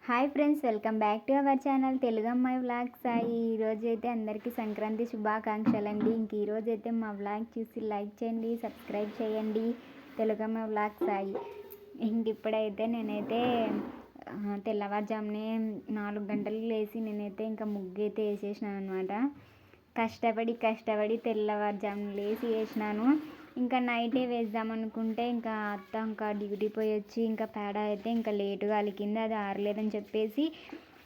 Hi friends, welcome back to our channel Telugu అమ్మాయి vlogs Sai. ఈరోజు అయితే అందరికీ సంక్రాంతి శుభాకాంక్షలు అండి. ఈరోజు అయితే మా వ్లాగ్ చూసి లైక్ చేయండి, సబ్స్క్రైబ్ చేయండి. తెలుగు అమ్మాయి వ్లాగ్స్ సాయి. ఇప్పుడైతే నేనైతే తెల్లవారుజామునే 4 గంటలకు లేచి నేనైతే ఇంకా ముగ్గు అయితే వేసేసినాను అనమాట. కష్టపడి తెల్లవారుజామున లేచి వేసినాను. ఇంకా నైటే వేద్దాం అనుకుంటే ఇంకా అత్త ఇంకా డ్యూటీ పోయి వచ్చి ఇంకా పేడ అయితే ఇంకా లేటుగా అలికింది, అది ఆరలేదని చెప్పేసి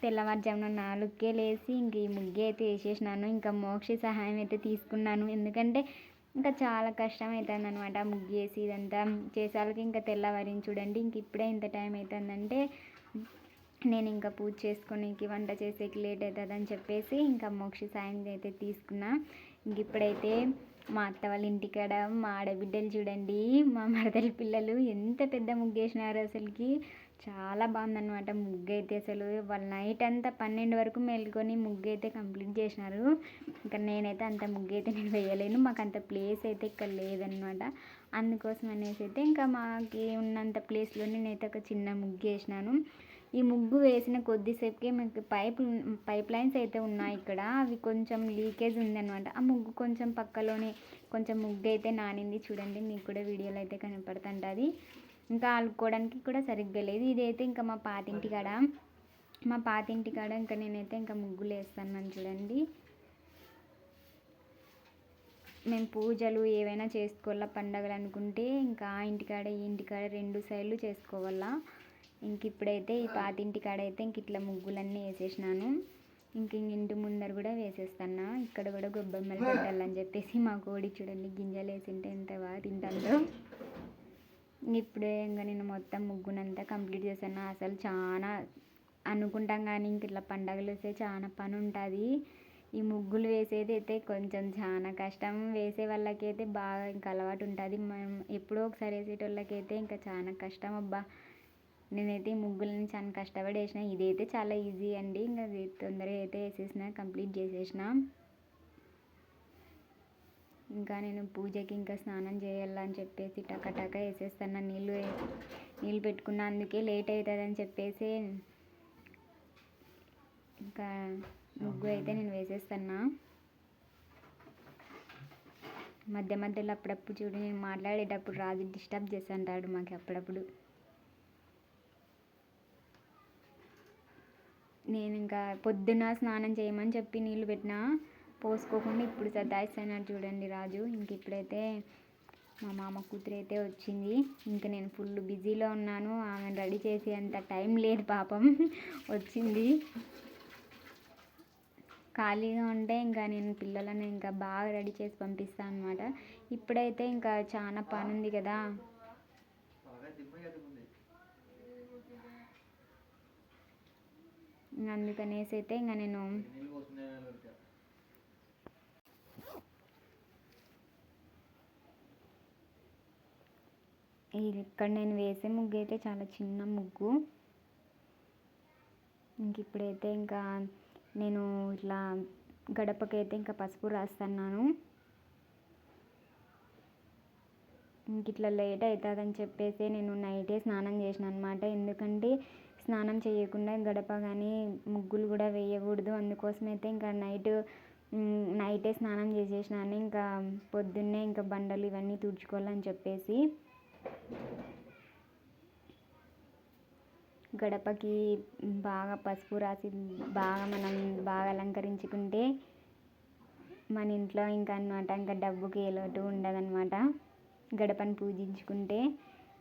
తెల్లవారుజామున 4కే లేచి ఇంక ఈ ముగ్గు అయితే వేసేసినాను. ఇంకా మోక్షి సహాయం అయితే తీసుకున్నాను, ఎందుకంటే ఇంకా చాలా కష్టం అవుతుంది అనమాట ముగ్గు వేసి ఇదంతా చేసాలకి. ఇంకా తెల్లవారిని చూడండి, ఇంక ఇప్పుడే ఇంత టైం అవుతుందంటే నేను ఇంకా పూజ చేసుకోనికి వంట చేసేకి లేట్ అవుతుందని చెప్పేసి ఇంకా మోక్షి సాయం అయితే తీసుకున్నా. ఇంక ఇప్పుడైతే మా అత్త వాళ్ళ ఇంటికాడ మా ఆడబిడ్డలు చూడండి, మా మరదల పిల్లలు ఎంత పెద్ద ముగ్గు వేసినారు. అసలుకి చాలా బాగుందన్నమాట ముగ్గు అయితే. అసలు వాళ్ళు నైట్ అంతా 12 వరకు మేల్కొని ముగ్గు అయితే కంప్లీట్ చేసినారు. ఇంకా నేనైతే అంత ముగ్గు అయితే నేను వేయలేను, మాకు అంత ప్లేస్ అయితే ఇక్కడ లేదనమాట. అందుకోసం అనేసి అయితే ఇంకా మాకు ఉన్నంత ప్లేస్లో నేనైతే ఒక చిన్న ముగ్గు వేసినాను. ఈ ముగ్గు వేసిన కొద్దిసేపుకే మనకి పైప్ లైన్స్ అయితే ఉన్నాయి ఇక్కడ, అవి కొంచెం లీకేజ్ ఉందన్నమాట. ఆ ముగ్గు కొంచెం పక్కలోనే కొంచెం ముగ్గు అయితే నానింది చూడండి, మీకు కూడా వీడియోలో అయితే కనపడుతుంటుంది. ఇంకా ఆడుకోవడానికి కూడా సరిగ్గా లేదు. ఇదైతే ఇంకా మా పాతింటి కాడ ఇంకా నేనైతే ఇంకా ముగ్గులు వేస్తాను చూడండి. మేము పూజలు ఏవైనా చేసుకోవాలా పండగలు అనుకుంటే ఇంకా ఆ ఇంటికాడ ఈ ఇంటికాడ 2 సైడ్లు చేసుకోవాలా. ఇంక ఇప్పుడైతే ఈ పాతింటి కాడ అయితే ఇంక ఇట్లా ముగ్గులన్నీ వేసేసినాను. ఇంటి ముందర కూడా వేసేస్తాను. ఇక్కడ కూడా గొబ్బెమ్మలు పెట్టాలని చెప్పేసి మా కోడి చూడండి గింజలు వేసింటే ఎంత బాగా తింటుందో. ఇప్పుడే ఇంకా నేను మొత్తం ముగ్గునంతా కంప్లీట్ చేశాను. అసలు చాలా అనుకుంటాం కానీ ఇంక ఇట్లా పండగలు వస్తే చాలా పని ఉంటుంది. ఈ ముగ్గులు వేసేది అయితే కొంచెం చాలా కష్టం, వేసే వాళ్ళకైతే బాగా ఇంకా అలవాటు ఉంటుంది. మనం ఎప్పుడో ఒకసారి వేసేటోళ్ళకైతే ఇంకా చాలా కష్టం. అబ్బా, నేనైతే ఈ ముగ్గులని చాలా కష్టపడి వేసిన. ఇదైతే చాలా ఈజీ అండి, ఇంకా తొందరగా అయితే వేసేసిన, కంప్లీట్ చేసేసిన. ఇంకా నేను పూజకి ఇంకా స్నానం చేయాలని చెప్పేసి టక వేసేస్తాను. నీళ్ళు పెట్టుకున్నా, అందుకే లేట్ అవుతుందని చెప్పేసి ఇంకా ముగ్గు అయితే నేను వేసేస్తాను. మధ్యలో అప్పుడప్పుడు చూడు నేను మాట్లాడేటప్పుడు రాజు డిస్టర్బ్ చేస్తుంటాడు మాకు అప్పుడప్పుడు. నేను ఇంకా పొద్దున్న స్నానం చేయమని చెప్పి నీళ్ళు పెట్టినా పోసుకోకుండా ఇప్పుడు సతాయిస్తున్నాడు చూడండి రాజు. ఇంక ఇప్పుడైతే మా మామ కూతురు అయితే వచ్చింది. ఇంకా నేను ఫుల్ బిజీలో ఉన్నాను, ఆమెను రెడీ చేసి అంత టైం లేదు పాపం. వచ్చింది ఖాళీగా ఉంటే ఇంకా నేను పిల్లలను ఇంకా బాగా రెడీ చేసి పంపిస్తాను అనమాట. ఇప్పుడైతే ఇంకా చాలా పని ఉంది కదా, అందుకనేసి అయితే ఇంకా నేను ఇక్కడ నేను వేసే ముగ్గు అయితే చాలా చిన్న ముగ్గు. ఇంక ఇప్పుడైతే ఇంకా నేను ఇట్లా గడపకైతే ఇంకా పసుపు రాస్తున్నాను. ఇంక ఇట్లా లేట్ అవుతుందని చెప్పేసి నేను నైటే స్నానం చేసిన అనమాట. ఎందుకంటే స్నానం చేయకుండా గడప కానీ ముగ్గులు కూడా వేయకూడదు. అందుకోసం అయితే ఇంకా నైటే స్నానం చేసేసినాను. ఇంకా పొద్దున్నే ఇంకా బండలు ఇవన్నీ తుడుచుకోవాలని చెప్పేసి గడపకి బాగా పసుపు రాసి మనం బాగా అలంకరించుకుంటే మన ఇంట్లో ఇంకా అన్నమాట ఇంకా డబ్బుకి ఏ లోటు ఉండదన్నమాట. గడపను పూజించుకుంటే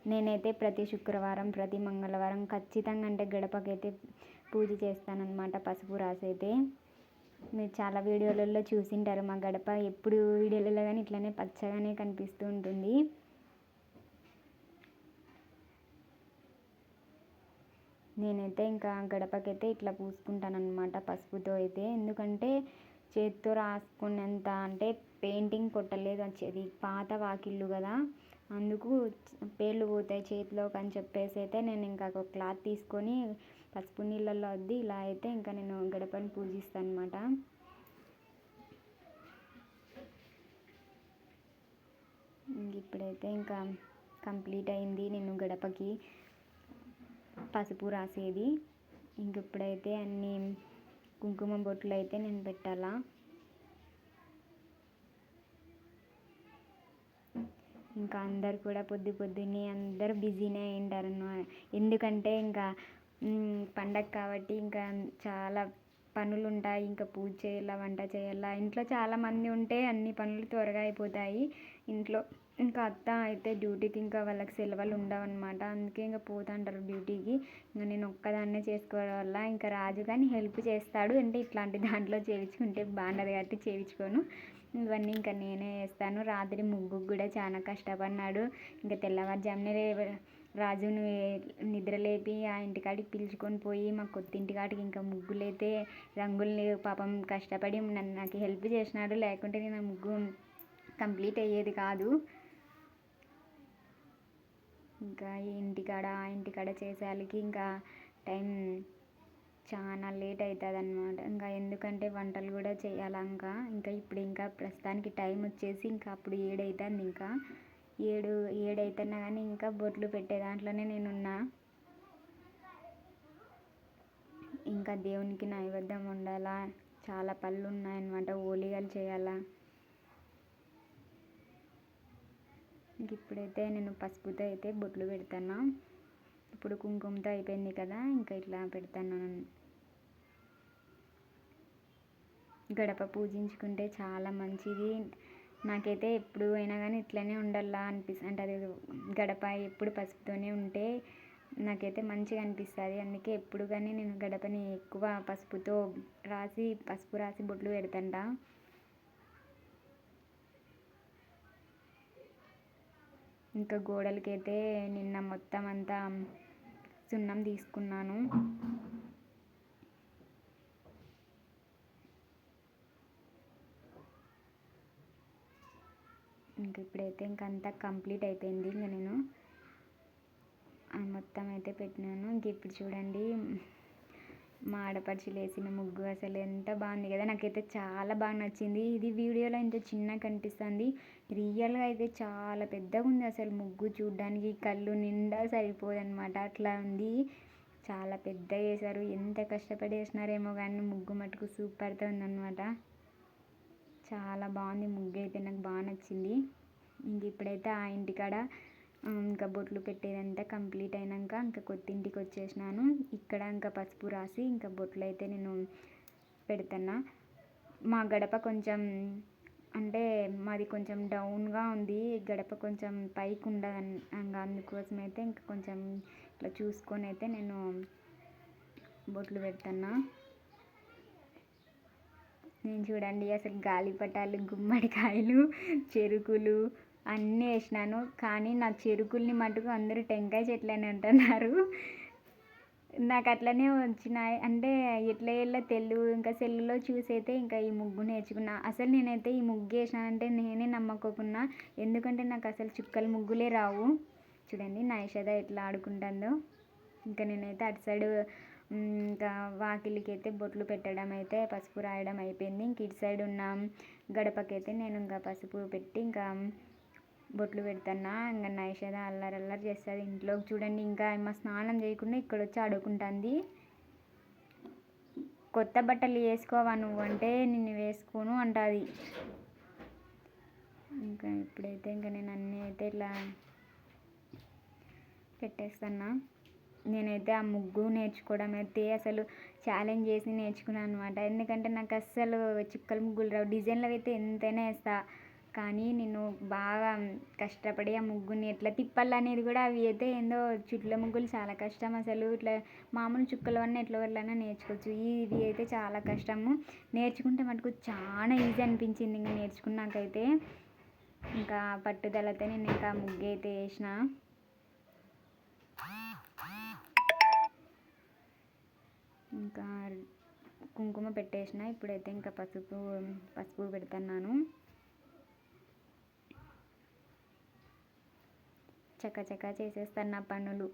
నేనైతే ప్రతి శుక్రవారం ప్రతి మంగళవారం ఖచ్చితంగా అంటే గడపకైతే పూజ చేస్తానన్నమాట పసుపు రాసి అయితే. మీరు చాలా వీడియోలలో చూసింటారు మా గడప, ఎప్పుడు వీడియోలలో కానీ ఇట్లానే పచ్చగానే కనిపిస్తూ ఉంటుంది. నేనైతే ఇంకా గడపకైతే ఇట్లా పూసుకుంటాను అనమాట పసుపుతో అయితే. ఎందుకంటే చేతితో రాసుకునేంత అంటే పెయింటింగ్ కొట్టలేదు, వచ్చేది పాత వాకిళ్ళు కదా, అందుకు పేర్లు పోతాయి చేతిలోకి అని చెప్పేసి అయితే నేను ఇంకా ఒక క్లాత్ తీసుకొని పసుపు నీళ్ళల్లో వద్ది ఇలా అయితే ఇంకా నేను గడపని పూజిస్తాను అనమాట. ఇప్పుడైతే ఇంకా కంప్లీట్ అయింది నేను గడపకి పసుపు రాసేది. ఇంక ఇప్పుడైతే అన్ని కుంకుమ బొట్లు అయితే నేను పెట్టాలా. ఇంకా అందరు కూడా పొద్దున్నే అందరు బిజీనే అయింటారు అన్నమాట. ఎందుకంటే ఇంకా పండగ కాబట్టి ఇంకా చాలా పనులు ఉంటాయి. ఇంకా పూజ చేయాలా, వంట చేయాలా, ఇంట్లో చాలామంది ఉంటే అన్ని పనులు త్వరగా అయిపోతాయి ఇంట్లో. ఇంకా అత్త అయితే డ్యూటీకి ఇంకా వాళ్ళకి సెలవులు ఉండవు అనమాట. అందుకే ఇంకా పోతుంటారు డ్యూటీకి. ఇంకా నేను ఒక్కదాన్నే చేసుకోవడం వల్ల ఇంకా రాజు కానీ హెల్ప్ చేస్తాడు. అంటే ఇట్లాంటి దాంట్లో చేయించుకుంటే బాగుండదు కాబట్టి చేయించుకోను. ఇవన్నీ ఇంకా నేనే వేస్తాను. రాత్రి ముగ్గుకు కూడా చాలా కష్టపడినాడు. ఇంకా తెల్లవారుజామునే రాజును నిద్రలేపి ఆ ఇంటికాడికి పిలుచుకొని పోయి మా కొత్త ఇంటికాడికి ఇంకా ముగ్గులైతే రంగుల్ని పాపం కష్టపడి నాకు హెల్ప్ చేసినాడు. లేకుంటే నేను ఆ ముగ్గు కంప్లీట్ అయ్యేది కాదు. ఇంకా ఈ ఇంటికాడ ఆ ఇంటికాడ చేసేసరికి ఇంకా టైం చాలా లేట్ అవుతుంది అన్నమాట. ఇంకా ఎందుకంటే వంటలు కూడా చేయాలి. ఇంకా ఇప్పుడు ఇంకా ప్రస్తుతానికి టైం వచ్చేసి ఇంకా అప్పుడు 7 అవుతుంది. ఇంకా 7 అవుతున్నా కానీ ఇంకా బొట్లు పెట్టే దాంట్లోనే నేనున్నా. ఇంకా దేవునికి నైవేద్యం వండాలా, చాలా పళ్ళు ఉన్నాయన్నమాట. ఓలిగలు చేయాలా. ఇంక ఇప్పుడైతే నేను పసుపుతో అయితే బొట్లు పెడతాను. ఇప్పుడు కుంకుమతో అయిపోయింది కదా, ఇంకా ఇట్లా పెడతాను. గడప పూజించుకుంటే చాలా మంచిది. నాకైతే ఎప్పుడు అయినా కానీ ఇట్లనే ఉండాలా అంటే అది గడప ఎప్పుడు పసుపుతోనే ఉంటే నాకైతే మంచిగా అనిపిస్తుంది. అందుకే ఎప్పుడు కానీ నేను గడపని ఎక్కువ పసుపు రాసి బొట్లు పెడతాంట. ఇంకా గోడలకైతే నిన్న మొత్తం అంతా సున్నం తీసుకున్నాను. ఇంక ఇప్పుడైతే అంతా కంప్లీట్ అయిపోయింది. ఇంకా నేను మొత్తం అయితే పెట్టినాను. ఇంక ఇప్పుడు చూడండి మా ఆడపడుచులు వేసిన ముగ్గు అసలు ఎంత బాగుంది కదా. నాకైతే చాలా బాగా నచ్చింది. ఇది వీడియోలో ఇంత చిన్నగా కనిపిస్తుంది, రియల్గా అయితే చాలా పెద్దగా ఉంది. అసలు ముగ్గు చూడడానికి కళ్ళు నిండా సరిపోదన్నమాట, అట్లా ఉంది. చాలా పెద్దగా వేశారు. ఎంత కష్టపడి వేసినారేమో కానీ ముగ్గు మటుకు సూపర్తో ఉందన్నమాట. చాలా బాగుంది ముగ్గు అయితే, నాకు బాగా నచ్చింది. ఇంక ఇప్పుడైతే ఆ ఇంటికాడ ఇంకా బొట్లు పెట్టేదంతా కంప్లీట్ అయినాక ఇంకా కొత్త ఇంటికి వచ్చేసినాను. ఇక్కడ ఇంకా పసుపు రాసి ఇంకా బొట్లు అయితే నేను పెడుతున్నా. మా గడప కొంచెం అంటే మాది కొంచెం డౌన్గా ఉంది. గడప కొంచెం పైకి ఉండదు. అందుకోసం అయితే ఇంకా కొంచెం ఇట్లా చూసుకొని అయితే నేను బొట్లు పెడుతున్నా. నేను చూడండి అసలు గాలిపటాలు, గుమ్మడికాయలు, చెరుకులు అన్నీ వేసినాను. కానీ నా చెరుకుల్ని మటుకు అందరూ టెంకాయ చెట్లు అని అంటున్నారు. నాకు అట్లనే వచ్చినాయి. అంటే ఎట్లా వేయాలో ఇంకా సెల్లులో చూసైతే ఇంకా ఈ ముగ్గు నేర్చుకున్నా. అసలు నేనైతే ఈ ముగ్గు వేసినానంటే నేనే నమ్మకోకున్నా. ఎందుకంటే నాకు అసలు చుక్కల ముగ్గులే రావు. చూడండి నా యశోద ఎట్లా ఆడుకుంటుందో. ఇంకా నేనైతే అటు సైడు ఇంకా వాకిలికి అయితే బొట్లు పెట్టడం అయితే పసుపు రాయడం అయిపోయింది. ఇంక ఇటు సైడ్ ఉన్న గడపకైతే నేను ఇంకా పసుపు పెట్టి ఇంకా బొట్లు పెడుతున్నా. ఇంకా నా యశోద అల్లరి చేస్తుంది ఇంట్లో. చూడండి ఇంకా మా స్నానం చేయకుండా ఇక్కడ వచ్చి ఆడుకుంటుంది. కొత్త బట్టలు వేసుకోవా నువ్వు అంటే నిన్ను వేసుకోను అంటుంది. ఇంకా ఇప్పుడైతే ఇంకా నేను అన్నీ అయితే ఇట్లా పెట్టేస్తున్నా. నేనైతే ఆ ముగ్గు నేర్చుకోవడం అయితే అసలు ఛాలెంజ్ చేసి నేర్చుకున్నాను అనమాట. ఎందుకంటే నాకు అస్సలు చుక్కల ముగ్గులు రావు. డిజైన్లు అయితే ఎంతైనా వేస్తా, కానీ నేను బాగా కష్టపడి ఆ ముగ్గుని ఎట్లా తిప్పాలనేది కూడా అవి అయితే ఏందో చుట్ల ముగ్గులు చాలా కష్టం. అసలు ఇట్లా మామూలు చుక్కలు అన్నీ ఎట్లా వెళ్ళానో నేర్చుకోవచ్చు. ఇది అయితే చాలా కష్టము. నేర్చుకుంటే మటుకు చాలా ఈజీ అనిపించింది. ఇంకా నేర్చుకున్నాకైతే ఇంకా పట్టుదలతో నేను ఇంకా ముగ్గు అయితే వేసిన. ఇంకా కుంకుమ పెట్టేసిన. ఇప్పుడైతే ఇంకా పసుపు పెడుతున్నాను. చకచకా చేసేస్తాను నా పనులు.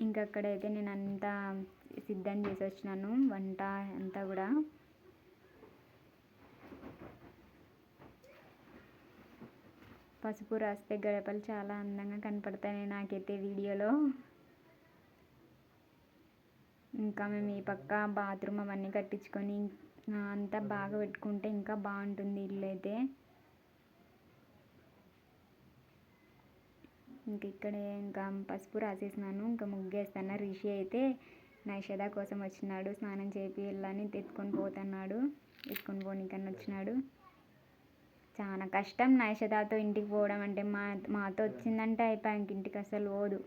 ఇంకా అక్కడైతే నేను అంతా సిద్ధం చేసి వచ్చినాను, వంట అంతా కూడా. పసుపు రాస్తే గడపలు చాలా అందంగా కనపడతాయి నాకైతే వీడియోలో. ఇంకా మేము ఈ పక్క బాత్రూమ్ అవన్నీ కట్టించుకొని అంతా బాగా పెట్టుకుంటే ఇంకా బాగుంటుంది ఇల్లు అయితే. ఇంక ఇక్కడే ఇంకా పసుపు రాసేసినాను, ఇంకా ముగ్గేస్తాను. రిషి అయితే నైషద కోసం వచ్చినాడు, స్నానం చేపి వెళ్ళని ఎత్తుకొని పోతున్నాడు, ఎత్తుకొని పోనీకని వచ్చినాడు. చాలా కష్టం నైషదాతో ఇంటికి పోవడం అంటే. మాతో వచ్చిందంటే అయిపోయి ఇంక ఇంటికి అసలు పోదు.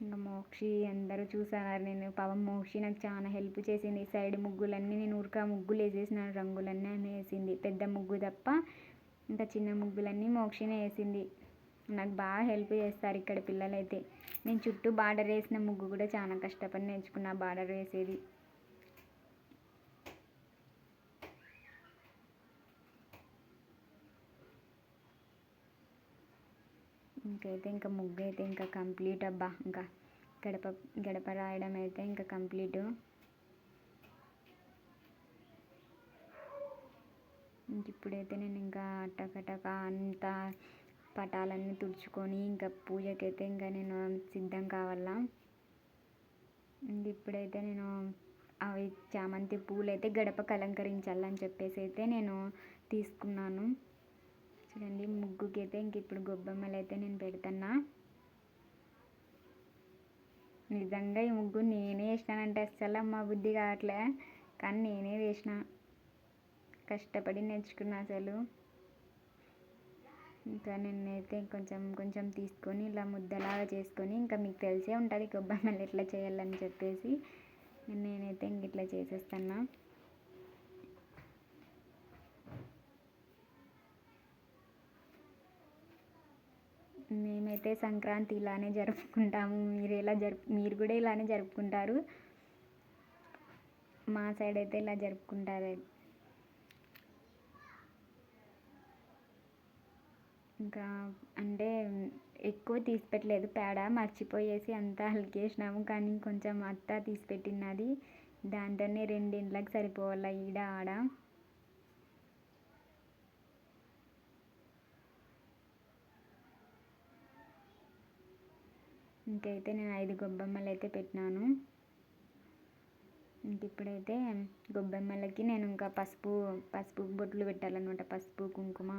ఇంకా మోక్షి అందరూ చూసారు. నేను పాపం మోక్షి నాకు చాలా హెల్ప్ చేసింది. సైడ్ ముగ్గులన్నీ నేను ముగ్గులు వేసేసినాను, రంగులన్నీ ఆమె వేసింది. పెద్ద ముగ్గు తప్ప ఇంకా చిన్న ముగ్గులన్నీ మోక్షినే వేసింది. నాకు బాగా హెల్ప్ చేస్తారు ఇక్కడ పిల్లలైతే. నేను చుట్టూ బార్డర్ వేసిన ముగ్గు కూడా చాలా కష్టపడి నేర్చుకున్నా బార్డర్ వేసేది. ఇంకైతే ఇంకా ముగ్గు అయితే ఇంకా కంప్లీట్ అబ్బా. ఇంకా గడప రాయడం అయితే ఇంకా కంప్లీట్. ఇప్పుడైతే నేను ఇంకా టకటక అంతా పటాలన్నీ తుడుచుకొని ఇంకా పూజకైతే ఇంకా నేను సిద్ధం కావాలా. ఇప్పుడైతే నేను అవి చామంతి పూలు అయితే గడపకు అలంకరించాలని చెప్పేసి అయితే నేను తీసుకున్నాను. చూడండి ముగ్గుకి అయితే ఇంక ఇప్పుడు గొబ్బెమ్మలు అయితే నేను పెడుతున్నా. నిజంగా ఈ ముగ్గు నేనే వేసినానంటే అస్సలు అమ్మ బుద్ధి కావట్లే, కానీ నేనే వేసిన, కష్టపడి నేర్చుకున్నా అసలు. ఇంకా నేనైతే కొంచెం కొంచెం తీసుకొని ఇలా ముద్దలాగా చేసుకొని, ఇంకా మీకు తెలిసే ఉంటుంది గొబ్బెమ్మలు ఎట్లా చేయాలని చెప్పేసి నేనైతే ఇంక ఇట్లా చేసేస్తాను. మేమైతే సంక్రాంతి ఇలానే జరుపుకుంటాము. మీరు కూడా ఇలానే జరుపుకుంటారు. మా సైడ్ అయితే ఇలా జరుపుకుంటారు. ఇంకా అంటే ఎక్కువ తీసి పెట్టలేదు, పేడ మర్చిపోయేసి అంతా అలికేసినాము. కానీ కొంచెం అత్త తీసి పెట్టినది, దాంతోనే 2 ఇండ్లకు సరిపోవాల ఈడ ఆడ. ఇంకైతే నేను 5 గొబ్బెమ్మలు అయితే పెట్టినాను. ఇంక ఇప్పుడైతే గొబ్బెమ్మలకి నేను ఇంకా పసుపు బొట్లు పెట్టాలన్నమాట. పసుపు కుంకుమ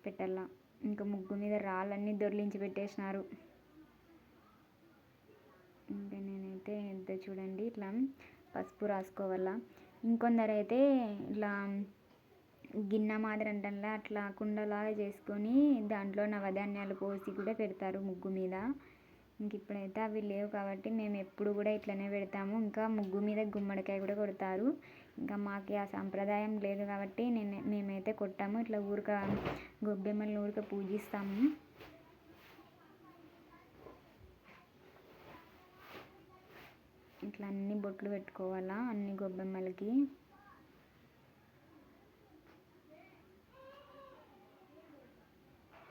పెట్టాల. ఇంకా ముగ్గు మీద రాళ్ళన్నీ దొర్లించి పెట్టేసినారు. ఇంకా నేనైతే ఎంత చూడండి ఇట్లా పసుపు రాసుకోవాలా. ఇంకొందరు అయితే ఇట్లా గిన్నె మాదిరి అంటల్లా అట్లా కుండలాగా చేసుకొని దాంట్లో నవధాన్యాలు పోసి కూడా పెడతారు ముగ్గు మీద. ఇంక ఇప్పుడైతే అవి లేవు కాబట్టి మేము ఎప్పుడు కూడా ఇట్లనే పెడతాము. ఇంకా ముగ్గు మీద గుమ్మడికాయ కూడా కొడతారు. ఇంకా మాకు ఆ సాంప్రదాయం లేదు కాబట్టి మేమైతే కొట్టాము. ఇట్లా గొబ్బెమ్మల్ని ఊరిక పూజిస్తాము. ఇట్లా అన్ని బొట్లు పెట్టుకోవాలా అన్ని గొబ్బెమ్మలకి.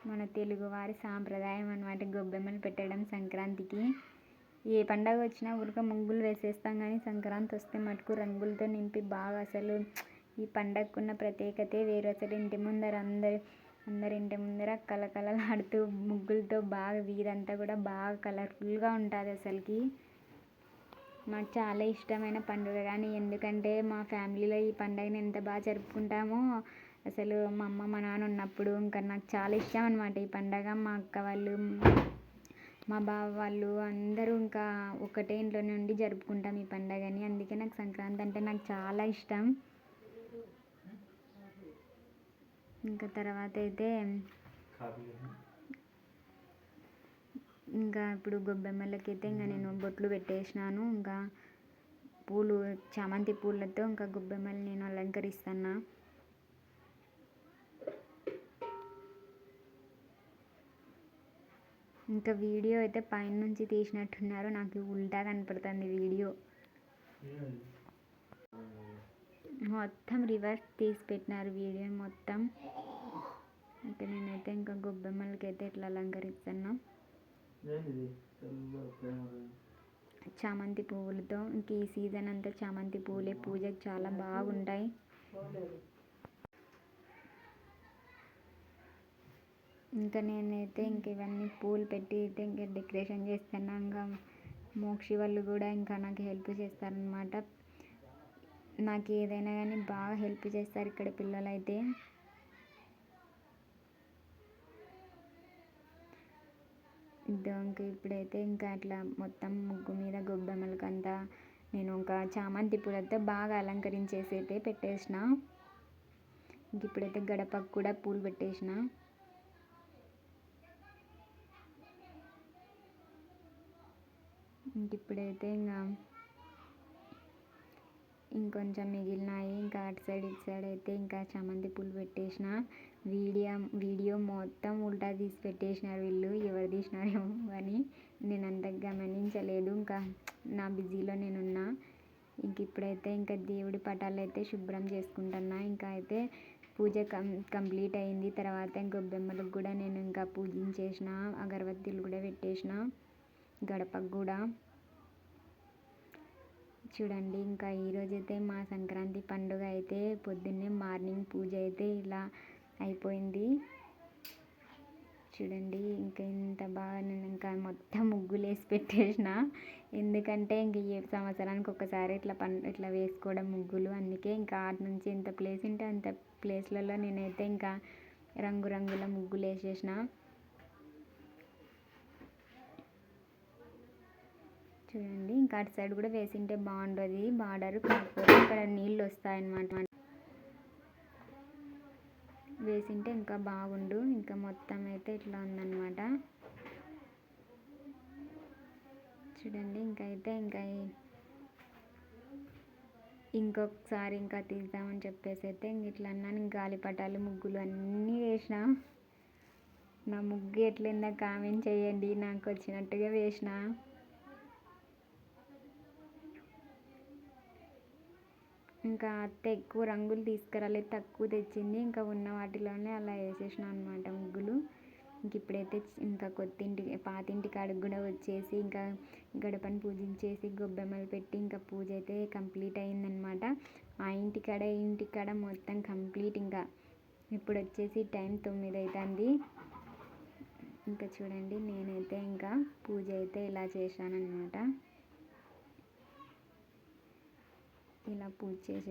మన తెలుగువారి సాంప్రదాయం అన్నమాట గొబ్బెమ్మలు పెట్టడం సంక్రాంతికి. ఏ పండగ వచ్చినా ఊరిక ముగ్గులు వేసేస్తాం, కానీ సంక్రాంతి వస్తే మటుకు రంగులతో నింపి బాగా అసలు ఈ పండగకున్న ప్రత్యేకతే వేరు. అసలు ఇంటి ముందర అందరి ఇంటి ముందర కలకలలాడుతూ ముగ్గులతో బాగా వీధంతా కూడా బాగా కలర్ఫుల్గా ఉంటుంది. అసలుకి నాకు చాలా ఇష్టమైన పండుగ. కానీ ఎందుకంటే మా ఫ్యామిలీలో ఈ పండుగని ఎంత బాగా జరుపుకుంటామో అసలు మా అమ్మ మా నాన్న ఉన్నప్పుడు ఇంకా నాకు చాలా ఇష్టం అనమాట ఈ పండగ. మా అక్క వాళ్ళు మా బావ వాళ్ళు అందరూ ఇంకా ఒకటే ఇంట్లో నుండి జరుపుకుంటాం ఈ పండగని. అందుకే నాకు సంక్రాంతి అంటే నాకు చాలా ఇష్టం. ఇంకా తర్వాత అయితే ఇంకా ఇప్పుడు గొబ్బెమ్మలకి అయితే ఇంకా నేను బొట్లు పెట్టేసినాను. ఇంకా చామంతి పూలతో ఇంకా గొబ్బెమ్మలు నేను అలంకరిస్తున్నా. ఇంకా వీడియో అయితే పైన నుంచి తీసినట్టున్నారు, నాకు ఉల్టా కనపడుతుంది వీడియో. మొత్తం రివర్స్ తీసి పెట్టినారు వీడియో మొత్తం. ఇంకా నేనైతే ఇంకా గొబ్బెమ్మలకి అయితే ఇట్లా అలంకరిస్తున్నా చామంతి పువ్వులతో. ఇంక ఈ సీజన్ అంతా చామంతి పువ్వులే పూజకి చాలా బాగుంటాయి. ఇంకా నేనైతే ఇంక ఇవన్నీ పూలు పెట్టి అయితే ఇంకా డెకరేషన్ చేస్తాను. ఇంకా మోక్షి వాళ్ళు కూడా ఇంకా నాకు హెల్ప్ చేస్తారనమాట. నాకు ఏదైనా కానీ బాగా హెల్ప్ చేస్తారు ఇక్కడ పిల్లలు అయితే. ఇంకా ఇప్పుడైతే ఇంకా అట్లా మొత్తం ముగ్గు మీద గొబ్బెమ్మలకంతా నేను ఒక చామంతి పూలతో బాగా అలంకరించేసి అయితే పెట్టేసిన. ఇంక ఇప్పుడైతే గడపకు కూడా పూలు పెట్టేసిన. ఇంక ఇప్పుడైతే ఇంకా ఇంకొంచెం మిగిలినాయి. ఇంకా అటు సైడ్ ఇటు సైడ్ అయితే ఇంకా చామంతి పూలు పెట్టేసిన. వీడియో మొత్తం ఉల్టా తీసి పెట్టేసినారు వీళ్ళు, ఎవరు తీసినారేమో అని నేను అంత గమనించలేదు. ఇంకా నా బిజీలో నేనున్నా. ఇంక ఇప్పుడైతే ఇంకా దేవుడి పటాలు అయితే శుభ్రం చేసుకుంటున్నా. ఇంకా అయితే పూజ కంప్లీట్ అయింది. తర్వాత గొబ్బెమ్మలకు కూడా నేను ఇంకా పూజించేసిన, అగరబత్తీలు కూడా పెట్టేసిన గడపకు కూడా. చూడండి ఇంకా ఈరోజైతే మా సంక్రాంతి పండుగ అయితే పొద్దున్నే మార్నింగ్ పూజ అయితే ఇలా అయిపోయింది. చూడండి ఇంకా ఇంత బాగా నేను ఇంకా మొత్తం ముగ్గులు వేసి పెట్టేసిన. ఎందుకంటే ఇంక ఏ సంవత్సరానికి ఒకసారి ఇట్లా వేసుకోవడం ముగ్గులు. అందుకే ఇంకా ఆటి నుంచి ఎంత ప్లేస్ ఉంటే అంత ప్లేస్లలో నేనైతే ఇంకా రంగురంగుల ముగ్గులు వేసేసిన. చూడండి ఇంకా అటు సైడ్ కూడా వేసింటే బాగుంటుంది బార్డర్, కాకపోతే ఇక్కడ నీళ్ళు వస్తాయన్నమాట. వేసింటే ఇంకా బాగుండు. ఇంకా మొత్తం అయితే ఇట్లా ఉందన్నమాట. చూడండి ఇంకైతే ఇంకొకసారి ఇంకా తీద్దామని చెప్పేసి అయితే ఇట్లా అన్నాను. గాలిపటాలు ముగ్గులు అన్నీ వేసిన. నా ముగ్గు ఎట్లయిందో కామెంట్ చేయండి. నాకు వచ్చినట్టుగా వేసిన. ఇంకా అత్త ఎక్కువ రంగులు తీసుకురాలేదు, తక్కువ తెచ్చింది. ఇంకా ఉన్న వాటిలోనే అలా వేసేసిన అనమాట ముగ్గులు. ఇంక ఇప్పుడైతే ఇంకా పాతింటి కాడికి కూడా వచ్చేసి ఇంకా గడపను పూజించేసి గొబ్బెమ్మలు పెట్టి ఇంకా పూజ అయితే కంప్లీట్ అయిందనమాట. ఆ ఇంటికాడ మొత్తం కంప్లీట్. ఇంకా ఇప్పుడు వచ్చేసి టైం 9 అవుతుంది. ఇంకా చూడండి నేనైతే ఇంకా పూజ అయితే ఇలా చేశానన్నమాట. ఇలా పూజ చేసి